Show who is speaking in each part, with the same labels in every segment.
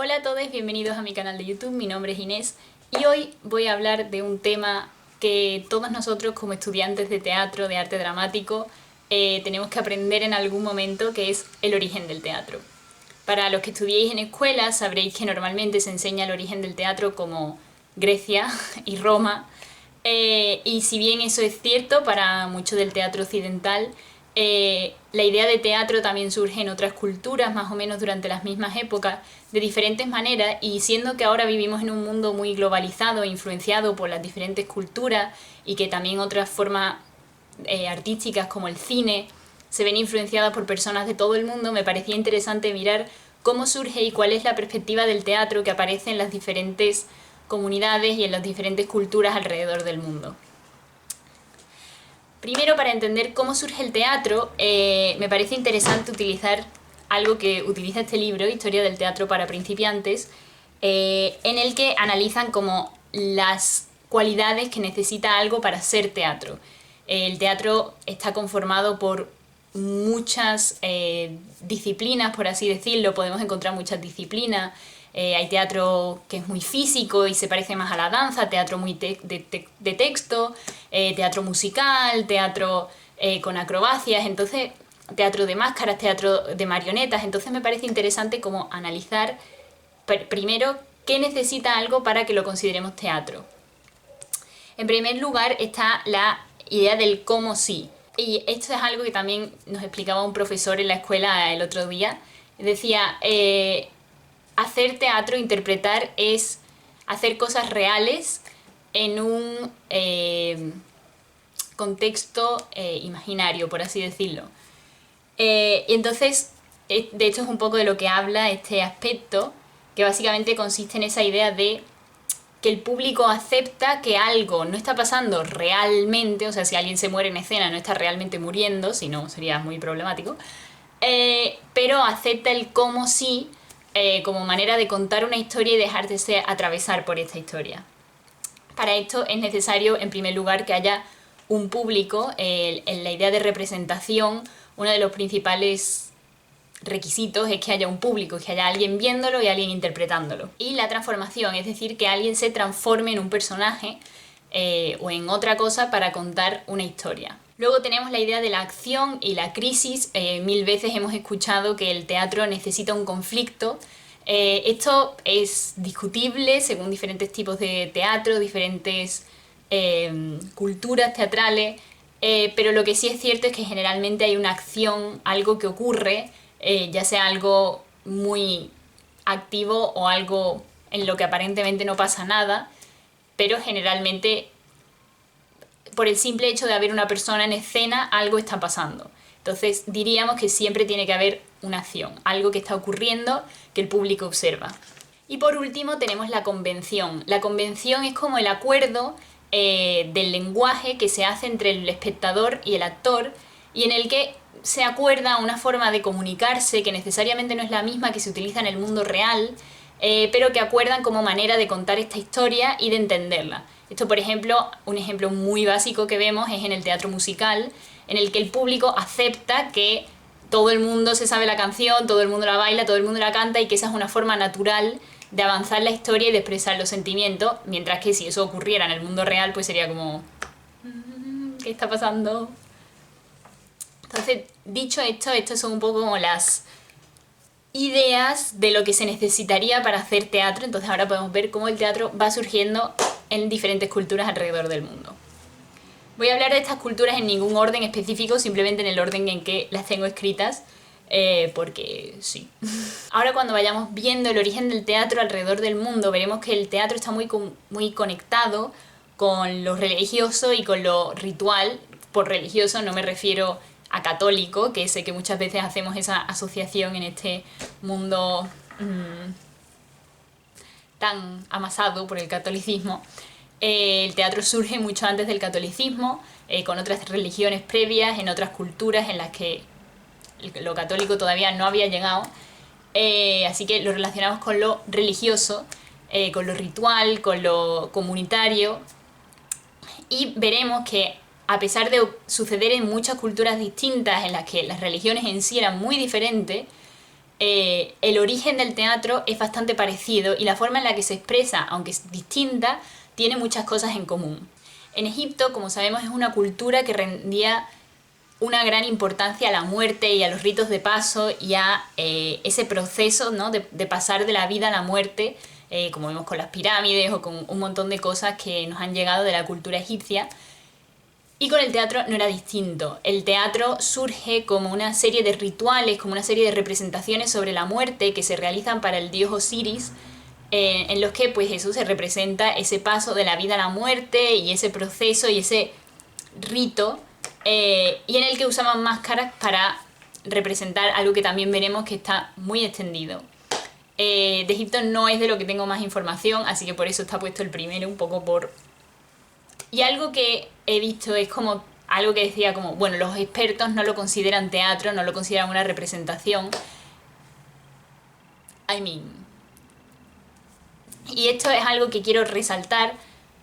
Speaker 1: Hola a todos, bienvenidos a mi canal de YouTube, mi nombre es Inés y hoy voy a hablar de un tema que todos nosotros como estudiantes de teatro, de arte dramático, tenemos que aprender en algún momento, que es el origen del teatro. Para los que estudiéis en escuela sabréis que normalmente se enseña el origen del teatro como Grecia y Roma, y si bien eso es cierto para mucho del teatro occidental, la idea de teatro también surge en otras culturas, más o menos durante las mismas épocas, de diferentes maneras, y siendo que ahora vivimos en un mundo muy globalizado e influenciado por las diferentes culturas, y que también otras formas artísticas como el cine se ven influenciadas por personas de todo el mundo, me parecía interesante mirar cómo surge y cuál es la perspectiva del teatro que aparece en las diferentes comunidades y en las diferentes culturas alrededor del mundo. Primero, para entender cómo surge el teatro, me parece interesante utilizar algo que utiliza este libro, Historia del teatro para principiantes, en el que analizan como las cualidades que necesita algo para ser teatro. El teatro está conformado por muchas disciplinas, por así decirlo, podemos encontrar muchas disciplinas. Hay teatro que es muy físico y se parece más a la danza, teatro muy de texto, teatro musical, teatro con acrobacias, entonces teatro de máscaras, teatro de marionetas. Entonces me parece interesante como analizar primero qué necesita algo para que lo consideremos teatro. En primer lugar está la idea del cómo sí. Y esto es algo que también nos explicaba un profesor en la escuela el otro día. Decía, hacer teatro, interpretar, es hacer cosas reales en un contexto imaginario, por así decirlo. Y entonces, de hecho es un poco de lo que habla este aspecto, que básicamente consiste en esa idea de que el público acepta que algo no está pasando realmente, o sea, si alguien se muere en escena no está realmente muriendo, si no sería muy problemático, pero acepta el cómo sí como manera de contar una historia y dejarse atravesar por esta historia. Para esto es necesario, en primer lugar, que haya un público. En la idea de representación, uno de los principales requisitos es que haya un público, que haya alguien viéndolo y alguien interpretándolo. Y la transformación, es decir, que alguien se transforme en un personaje o en otra cosa para contar una historia. Luego tenemos la idea de la acción y la crisis. Mil veces hemos escuchado que el teatro necesita un conflicto. Esto es discutible según diferentes tipos de teatro, diferentes culturas teatrales, pero lo que sí es cierto es que generalmente hay una acción, algo que ocurre, ya sea algo muy activo o algo en lo que aparentemente no pasa nada, pero generalmente por el simple hecho de haber una persona en escena, algo está pasando. Entonces diríamos que siempre tiene que haber una acción, algo que está ocurriendo que el público observa. Y por último tenemos la convención. La convención es como el acuerdo del lenguaje que se hace entre el espectador y el actor, y en el que se acuerda una forma de comunicarse que necesariamente no es la misma que se utiliza en el mundo real, pero que acuerdan como manera de contar esta historia y de entenderla. Esto, por ejemplo, un ejemplo muy básico que vemos es en el teatro musical, en el que el público acepta que todo el mundo se sabe la canción, todo el mundo la baila, todo el mundo la canta, y que esa es una forma natural de avanzar la historia y de expresar los sentimientos, mientras que si eso ocurriera en el mundo real, pues sería como... ¿qué está pasando? Entonces, dicho esto, estas son un poco como las ideas de lo que se necesitaría para hacer teatro. Entonces ahora podemos ver cómo el teatro va surgiendo en diferentes culturas alrededor del mundo. Voy a hablar de estas culturas en ningún orden específico, simplemente en el orden en que las tengo escritas, porque sí. Ahora, cuando vayamos viendo el origen del teatro alrededor del mundo, veremos que el teatro está muy conectado con lo religioso y con lo ritual. Por religioso no me refiero a católico, que sé que muchas veces hacemos esa asociación en este mundo tan amasado por el catolicismo. El teatro surge mucho antes del catolicismo, con otras religiones previas, en otras culturas en las que lo católico todavía no había llegado, así que lo relacionamos con lo religioso, con lo ritual, con lo comunitario, y veremos que a pesar de suceder en muchas culturas distintas en las que las religiones en sí eran muy diferentes, el origen del teatro es bastante parecido y la forma en la que se expresa, aunque es distinta, tiene muchas cosas en común. En Egipto, como sabemos, es una cultura que rendía una gran importancia a la muerte y a los ritos de paso y a ese proceso, ¿no?, de pasar de la vida a la muerte, como vemos con las pirámides o con un montón de cosas que nos han llegado de la cultura egipcia. Y con el teatro no era distinto. El teatro surge como una serie de rituales, como una serie de representaciones sobre la muerte que se realizan para el dios Osiris, en los que pues eso se representa ese paso de la vida a la muerte y ese proceso y ese rito, y en el que usaban máscaras para representar algo que también veremos que está muy extendido. De Egipto no es de lo que tengo más información, así que por eso está puesto el primero, un poco por... Y algo que he visto es como algo que decía como, bueno, los expertos no lo consideran teatro, no lo consideran una representación. Y esto es algo que quiero resaltar,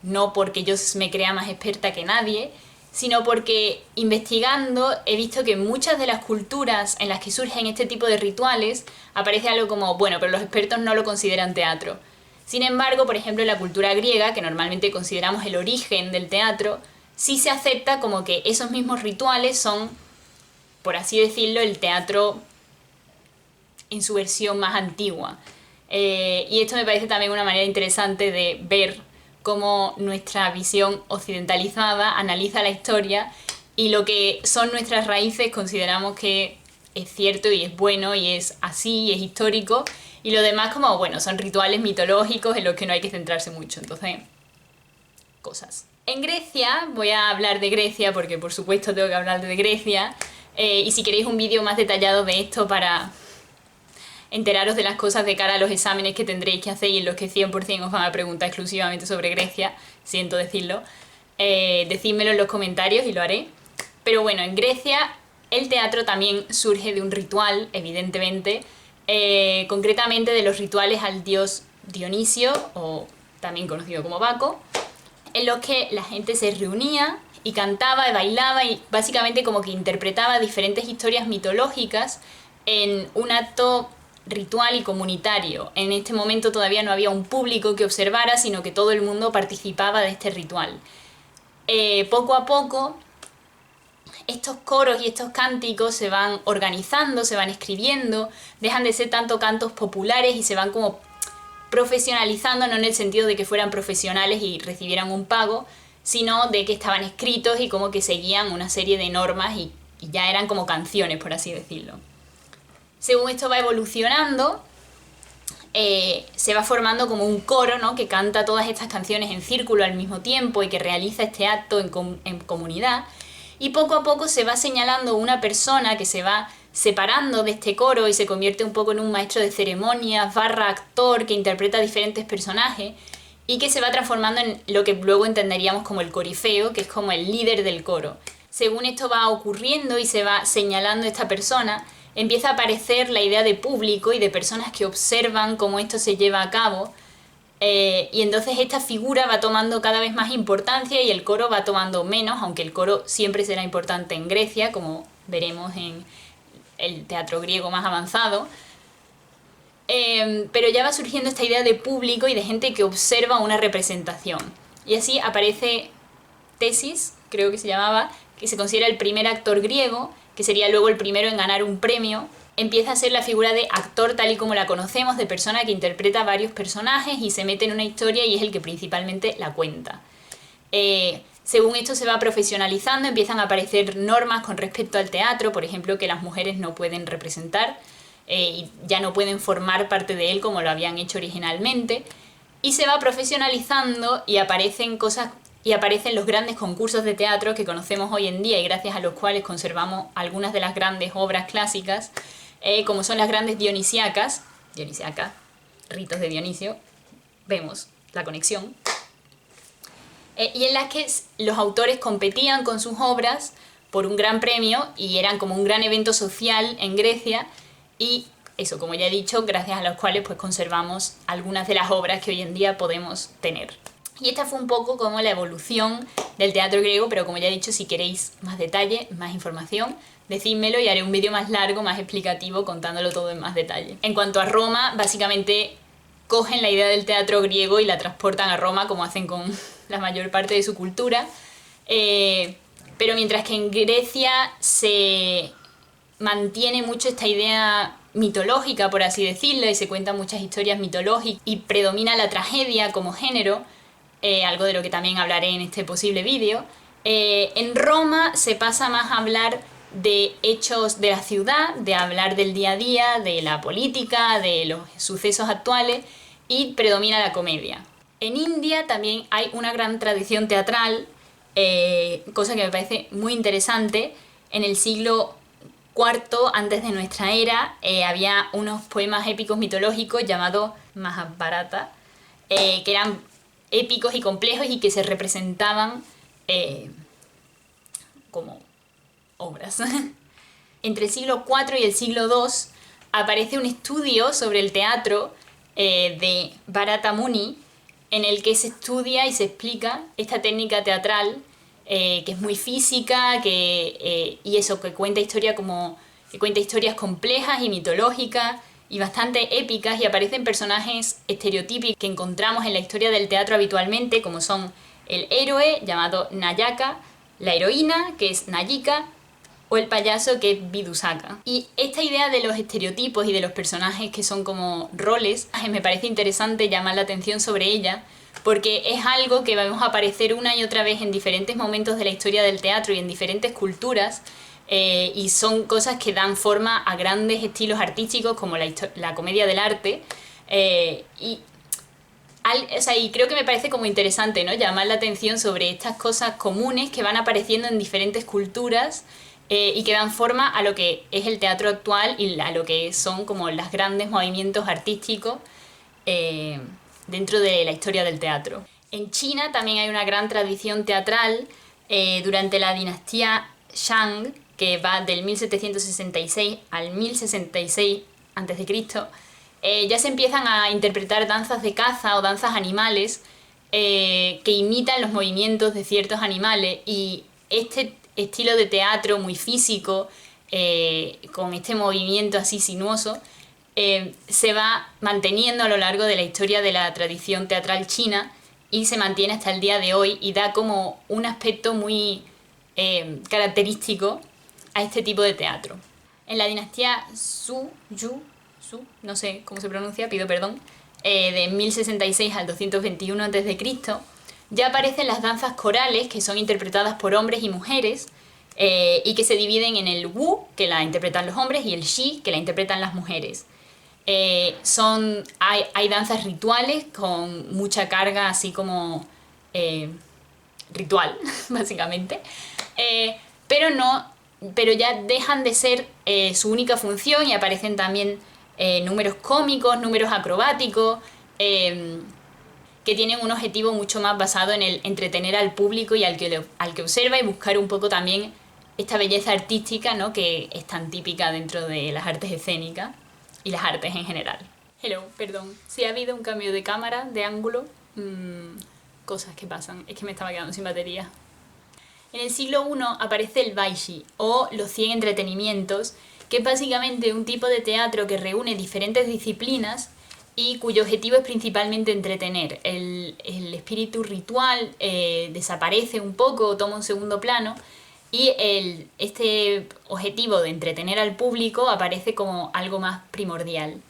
Speaker 1: no porque yo me crea más experta que nadie, sino porque investigando he visto que en muchas de las culturas en las que surgen este tipo de rituales aparece algo como, bueno, pero los expertos no lo consideran teatro. Sin embargo, por ejemplo, en la cultura griega, que normalmente consideramos el origen del teatro, sí se acepta como que esos mismos rituales son, por así decirlo, el teatro en su versión más antigua. Y esto me parece también una manera interesante de ver cómo nuestra visión occidentalizada analiza la historia y lo que son nuestras raíces consideramos que es cierto y es bueno y es así y es histórico, y lo demás como, bueno, son rituales mitológicos en los que no hay que centrarse mucho. Entonces, cosas. En Grecia, voy a hablar de Grecia porque por supuesto tengo que hablar de Grecia, y si queréis un vídeo más detallado de esto para enteraros de las cosas de cara a los exámenes que tendréis que hacer y en los que 100% os van a preguntar exclusivamente sobre Grecia, siento decirlo, decídmelo en los comentarios y lo haré. Pero bueno, en Grecia el teatro también surge de un ritual, evidentemente, concretamente de los rituales al dios Dionisio, o también conocido como Baco, en los que la gente se reunía y cantaba y bailaba y básicamente como que interpretaba diferentes historias mitológicas en un acto ritual y comunitario. En este momento todavía no había un público que observara, sino que todo el mundo participaba de este ritual. Poco a poco estos coros y estos cánticos se van organizando, se van escribiendo, dejan de ser tanto cantos populares y se van como profesionalizando, no en el sentido de que fueran profesionales y recibieran un pago, sino de que estaban escritos y como que seguían una serie de normas y ya eran como canciones, por así decirlo. Según esto va evolucionando, se va formando como un coro, ¿no?, que canta todas estas canciones en círculo al mismo tiempo y que realiza este acto en comunidad. Y poco a poco se va señalando una persona que se va separando de este coro y se convierte un poco en un maestro de ceremonias / actor que interpreta diferentes personajes y que se va transformando en lo que luego entenderíamos como el corifeo, que es como el líder del coro. Según esto va ocurriendo y se va señalando esta persona, empieza a aparecer la idea de público y de personas que observan cómo esto se lleva a cabo, y entonces esta figura va tomando cada vez más importancia y el coro va tomando menos, aunque el coro siempre será importante en Grecia, como veremos en el teatro griego más avanzado, pero ya va surgiendo esta idea de público y de gente que observa una representación. Y así aparece Tesis, creo que se llamaba, que se considera el primer actor griego, que sería luego el primero en ganar un premio. Empieza a ser la figura de actor tal y como la conocemos, de persona que interpreta varios personajes y se mete en una historia y es el que principalmente la cuenta. Según esto se va profesionalizando, empiezan a aparecer normas con respecto al teatro, por ejemplo, que las mujeres no pueden representar y ya no pueden formar parte de él como lo habían hecho originalmente, y se va profesionalizando y aparecen cosas y aparecen los grandes concursos de teatro que conocemos hoy en día y gracias a los cuales conservamos algunas de las grandes obras clásicas, como son las grandes dionisíacas, ritos de Dionisio, vemos la conexión, y en las que los autores competían con sus obras por un gran premio y eran como un gran evento social en Grecia, y eso, como ya he dicho, gracias a los cuales pues conservamos algunas de las obras que hoy en día podemos tener. Y esta fue un poco como la evolución del teatro griego, pero como ya he dicho, si queréis más detalle, más información, decídmelo y haré un vídeo más largo, más explicativo, contándolo todo en más detalle. En cuanto a Roma, básicamente cogen la idea del teatro griego y la transportan a Roma, como hacen con la mayor parte de su cultura. Pero mientras que en Grecia se mantiene mucho esta idea mitológica, por así decirlo, y se cuentan muchas historias mitológicas y predomina la tragedia como género, algo de lo que también hablaré en este posible vídeo. En Roma se pasa más a hablar de hechos de la ciudad, de hablar del día a día, de la política, de los sucesos actuales, y predomina la comedia. En India también hay una gran tradición teatral, cosa que me parece muy interesante. En el siglo IV antes de nuestra era había unos poemas épicos mitológicos llamados Mahabharata, que eran épicos y complejos y que se representaban como obras. Entre el siglo IV y el siglo II aparece un estudio sobre el teatro de Bharata Muni, en el que se estudia y se explica esta técnica teatral que es muy física, y eso, que cuenta historias complejas y mitológicas y bastante épicas, y aparecen personajes estereotípicos que encontramos en la historia del teatro habitualmente, como son el héroe, llamado Nayaka, la heroína, que es Nayika, o el payaso, que es Vidusaka. Y esta idea de los estereotipos y de los personajes que son como roles, me parece interesante llamar la atención sobre ella, porque es algo que vamos a aparecer una y otra vez en diferentes momentos de la historia del teatro y en diferentes culturas, y son cosas que dan forma a grandes estilos artísticos como la comedia del arte, y creo que me parece como interesante, ¿no?, llamar la atención sobre estas cosas comunes que van apareciendo en diferentes culturas, y que dan forma a lo que es el teatro actual y a lo que son como los grandes movimientos artísticos dentro de la historia del teatro. En China también hay una gran tradición teatral. Durante la dinastía Shang, que va del 1766 al 1066 a.C., ya se empiezan a interpretar danzas de caza o danzas animales que imitan los movimientos de ciertos animales, y este estilo de teatro muy físico, con este movimiento así sinuoso, se va manteniendo a lo largo de la historia de la tradición teatral china y se mantiene hasta el día de hoy, y da como un aspecto muy característico a este tipo de teatro. En la dinastía Su, no sé cómo se pronuncia, pido perdón, de 1066 al 221 a.C., ya aparecen las danzas corales, que son interpretadas por hombres y mujeres, y que se dividen en el Wu, que la interpretan los hombres, y el Shi, que la interpretan las mujeres. Hay danzas rituales con mucha carga así como ritual, básicamente, pero ya dejan de ser su única función, y aparecen también números cómicos, números acrobáticos, que tienen un objetivo mucho más basado en el entretener al público y al que observa, y buscar un poco también esta belleza artística, ¿no?, que es tan típica dentro de las artes escénicas y las artes en general. Hello, perdón, si ha habido un cambio de cámara, de ángulo, cosas que pasan, es que me estaba quedando sin batería. En el siglo I aparece el Baishi, o los 100 entretenimientos, que es básicamente un tipo de teatro que reúne diferentes disciplinas y cuyo objetivo es principalmente entretener. El espíritu ritual desaparece un poco, toma un segundo plano, y este objetivo de entretener al público aparece como algo más primordial.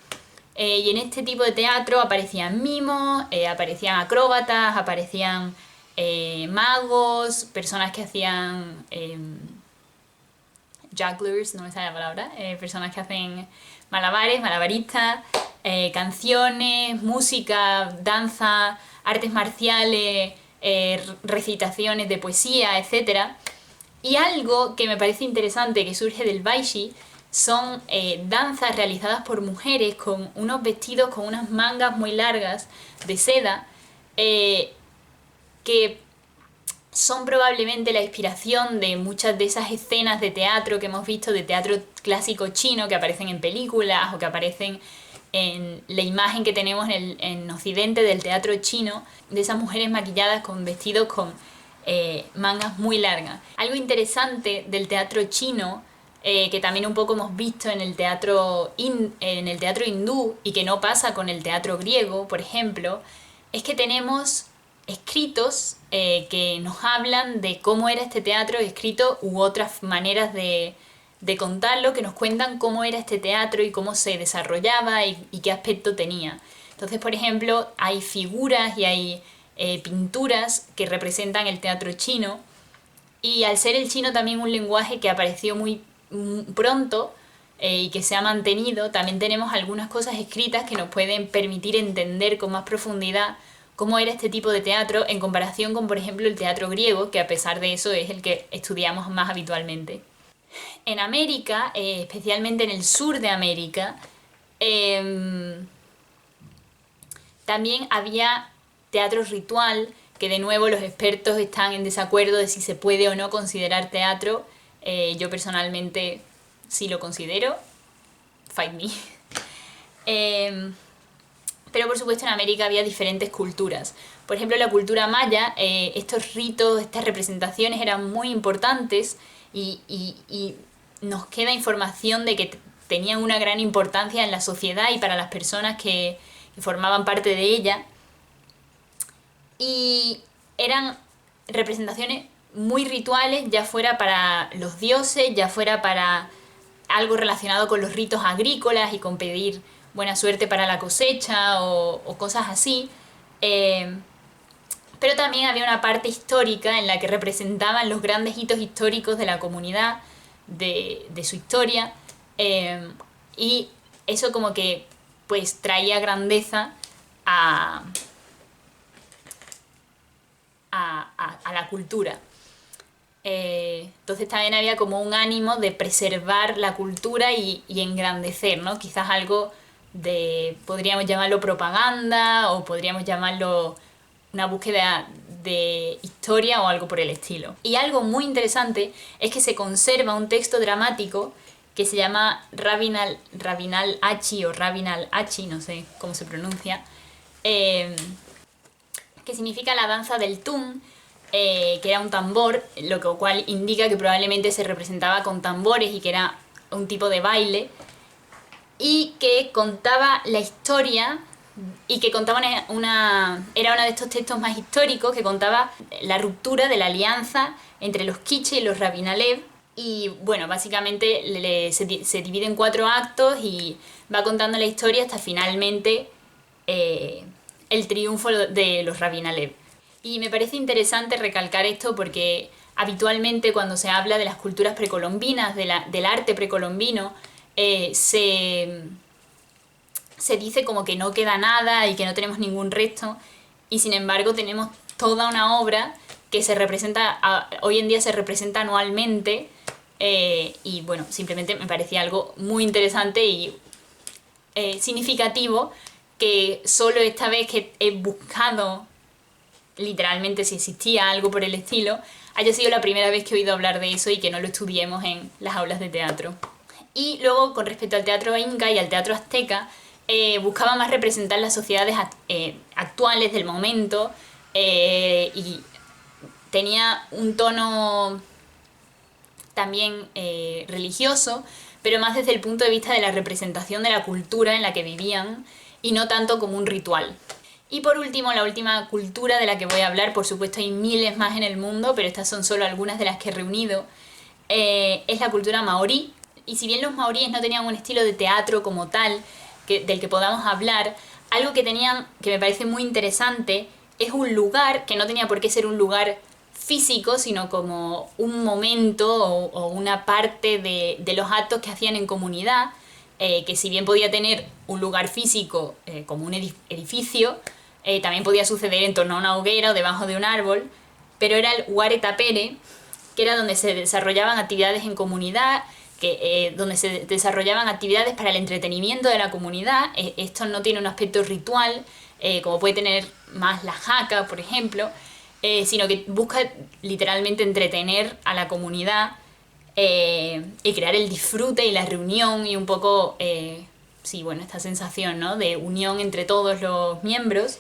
Speaker 1: Y en este tipo de teatro aparecían mimos, aparecían acróbatas, aparecían magos, personas que hacían jugglers, no me sale la palabra, personas que hacen malabares, malabaristas, canciones, música, danza, artes marciales, recitaciones de poesía, etc. Y algo que me parece interesante que surge del Baishi son danzas realizadas por mujeres con unos vestidos, con unas mangas muy largas de seda, que son probablemente la inspiración de muchas de esas escenas de teatro que hemos visto, de teatro clásico chino, que aparecen en películas o que aparecen en la imagen que tenemos en Occidente del teatro chino, de esas mujeres maquilladas con vestidos con mangas muy largas. Algo interesante del teatro chino que también un poco hemos visto en el teatro hindú y que no pasa con el teatro griego, por ejemplo, es que tenemos escritos que nos hablan de cómo era este teatro escrito u otras maneras de contarlo, que nos cuentan cómo era este teatro y cómo se desarrollaba y qué aspecto tenía. Entonces, por ejemplo, hay figuras y hay pinturas que representan el teatro chino, y al ser el chino también un lenguaje que apareció muy pronto y que se ha mantenido, también tenemos algunas cosas escritas que nos pueden permitir entender con más profundidad cómo era este tipo de teatro en comparación con, por ejemplo, el teatro griego, que a pesar de eso es el que estudiamos más habitualmente. En América, especialmente en el sur de América, también había teatro ritual, que de nuevo los expertos están en desacuerdo de si se puede o no considerar teatro. Yo personalmente sí lo considero. Fight me. Pero por supuesto en América había diferentes culturas. Por ejemplo, en la cultura maya, estos ritos, estas representaciones eran muy importantes y nos queda información de que tenían una gran importancia en la sociedad y para las personas que formaban parte de ella. Y eran representaciones muy rituales, ya fuera para los dioses, ya fuera para algo relacionado con los ritos agrícolas y con pedir buena suerte para la cosecha o cosas así. Pero también había una parte histórica en la que representaban los grandes hitos históricos de la comunidad, de su historia, y eso como que pues traía grandeza a la cultura. Entonces también había como un ánimo de preservar la cultura y engrandecer, ¿no? Quizás algo de, podríamos llamarlo propaganda o podríamos llamarlo una búsqueda de historia o algo por el estilo. Y algo muy interesante es que se conserva un texto dramático que se llama Rabinal Achi o Rabinal Achi, no sé cómo se pronuncia, que significa la danza del tun, que era un tambor, lo cual indica que probablemente se representaba con tambores y que era un tipo de baile, y que contaba la historia, y que contaba era uno de estos textos más históricos que contaba la ruptura de la alianza entre los quiche y los Rabinalev. Y bueno, básicamente se divide en 4 actos y va contando la historia hasta finalmente el triunfo de los Rabinalev. Y me parece interesante recalcar esto porque habitualmente cuando se habla de las culturas precolombinas, del arte precolombino, se dice como que no queda nada y que no tenemos ningún resto, y sin embargo tenemos toda una obra que se representa, hoy en día se representa anualmente, y bueno, simplemente me parecía algo muy interesante y significativo que solo esta vez que he buscado literalmente si existía algo por el estilo, haya sido la primera vez que he oído hablar de eso y que no lo estudiemos en las aulas de teatro. Y luego, con respecto al teatro inca y al teatro azteca, buscaba más representar las sociedades actuales del momento, y tenía un tono también religioso, pero más desde el punto de vista de la representación de la cultura en la que vivían y no tanto como un ritual. Y por último, la última cultura de la que voy a hablar, por supuesto hay miles más en el mundo, pero estas son solo algunas de las que he reunido, es la cultura maorí. Y si bien los maoríes no tenían un estilo de teatro como tal, del que podamos hablar, algo que tenían, que me parece muy interesante, es un lugar, que no tenía por qué ser un lugar físico, sino como un momento o una parte de los actos que hacían en comunidad, que si bien podía tener un lugar físico como un edificio, también podía suceder en torno a una hoguera o debajo de un árbol, pero era el Huare Tapere, que era donde se desarrollaban actividades en comunidad, donde se desarrollaban actividades para el entretenimiento de la comunidad. Esto no tiene un aspecto ritual, como puede tener más la jaca, por ejemplo, sino que busca literalmente entretener a la comunidad y crear el disfrute y la reunión y un poco, sí, bueno, esta sensación, ¿no?, de unión entre todos los miembros.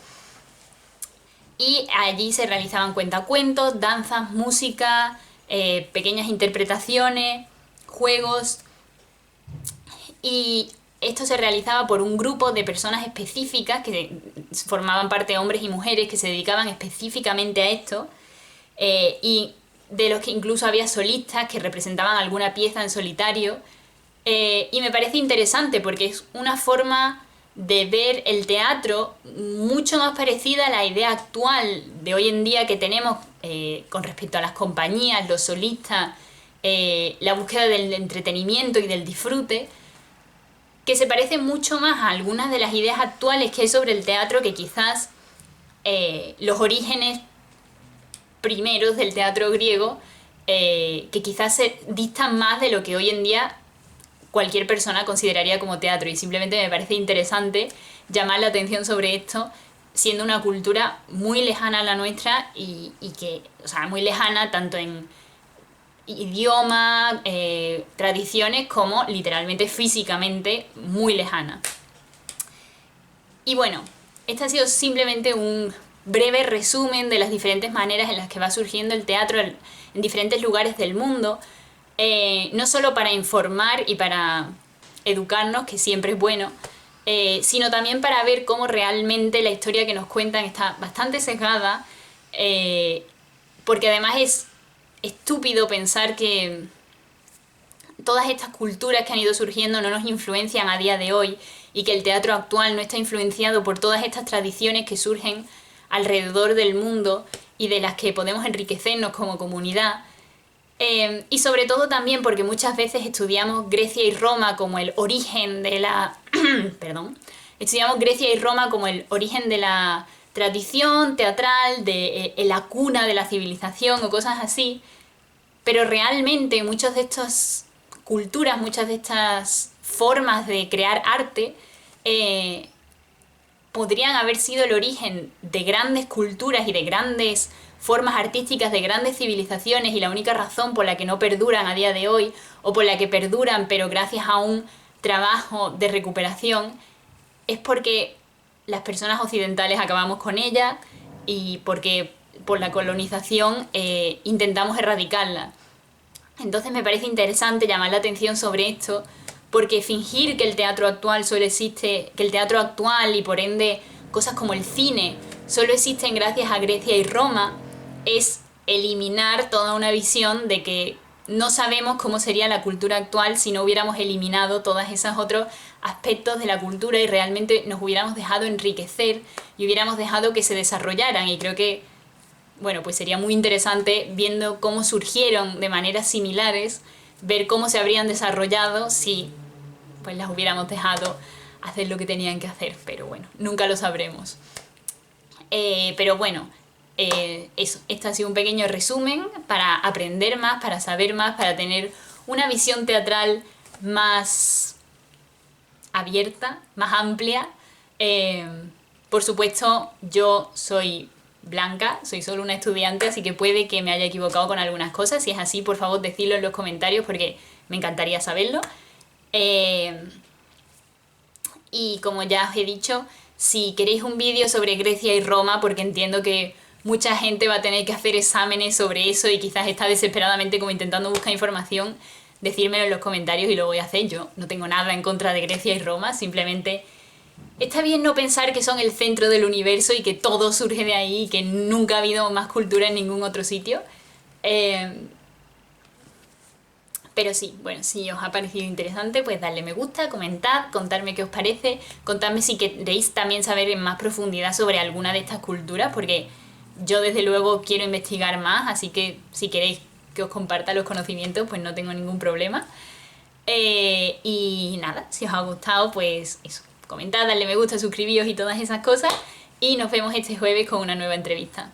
Speaker 1: Y allí se realizaban cuentacuentos, danzas, música, pequeñas interpretaciones, juegos, y esto se realizaba por un grupo de personas específicas que formaban parte hombres y mujeres que se dedicaban específicamente a esto, y de los que incluso había solistas que representaban alguna pieza en solitario, y me parece interesante porque es una forma de ver el teatro mucho más parecida a la idea actual de hoy en día que tenemos con respecto a las compañías, los solistas, la búsqueda del entretenimiento y del disfrute, que se parece mucho más a algunas de las ideas actuales que hay sobre el teatro, que quizás los orígenes primeros del teatro griego, que quizás se distan más de lo que hoy en día cualquier persona consideraría como teatro, y simplemente me parece interesante llamar la atención sobre esto, siendo una cultura muy lejana a la nuestra y que, o sea, muy lejana tanto en idioma, tradiciones, como literalmente físicamente muy lejana. Y bueno, este ha sido simplemente un breve resumen de las diferentes maneras en las que va surgiendo el teatro en diferentes lugares del mundo, no solo para informar y para educarnos, que siempre es bueno, sino también para ver cómo realmente la historia que nos cuentan está bastante sesgada, porque además es estúpido pensar que todas estas culturas que han ido surgiendo no nos influencian a día de hoy, y que el teatro actual no está influenciado por todas estas tradiciones que surgen alrededor del mundo y de las que podemos enriquecernos como comunidad. Y sobre todo también porque muchas veces estudiamos Grecia y Roma como el origen de la... perdón. Estudiamos Grecia y Roma como el origen de la tradición teatral, de la cuna de la civilización o cosas así. Pero realmente muchas de estas culturas, muchas de estas formas de crear arte, podrían haber sido el origen de grandes culturas y de grandes formas artísticas de grandes civilizaciones, y la única razón por la que no perduran a día de hoy, o por la que perduran pero gracias a un trabajo de recuperación, es porque las personas occidentales acabamos con ellas y porque por la colonización intentamos erradicarla. Entonces me parece interesante llamar la atención sobre esto, porque fingir que el teatro actual solo existe, que el teatro actual y por ende cosas como el cine solo existen gracias a Grecia y Roma, es eliminar toda una visión de que no sabemos cómo sería la cultura actual si no hubiéramos eliminado todos esos otros aspectos de la cultura y realmente nos hubiéramos dejado enriquecer y hubiéramos dejado que se desarrollaran. Y creo que, bueno, pues sería muy interesante, viendo cómo surgieron de maneras similares, ver cómo se habrían desarrollado si pues las hubiéramos dejado hacer lo que tenían que hacer. Pero bueno, nunca lo sabremos. Pero bueno, eso, este ha sido un pequeño resumen para aprender más, para saber más, para tener una visión teatral más abierta, más amplia. Por supuesto, yo soy blanca, soy solo una estudiante, así que puede que me haya equivocado con algunas cosas. Si es así, por favor, decidlo en los comentarios porque me encantaría saberlo. Y como ya os he dicho, si queréis un vídeo sobre Grecia y Roma, porque entiendo que mucha gente va a tener que hacer exámenes sobre eso y quizás está desesperadamente como intentando buscar información, decírmelo en los comentarios y lo voy a hacer. Yo no tengo nada en contra de Grecia y Roma, simplemente está bien no pensar que son el centro del universo y que todo surge de ahí y que nunca ha habido más cultura en ningún otro sitio. Pero sí, bueno, si os ha parecido interesante, pues darle me gusta, comentad, contadme qué os parece, contadme si queréis también saber en más profundidad sobre alguna de estas culturas, porque yo desde luego quiero investigar más, así que si queréis que os comparta los conocimientos, pues no tengo ningún problema. Y nada, si os ha gustado, pues eso, comentad, darle me gusta, suscribíos y todas esas cosas, y nos vemos este jueves con una nueva entrevista.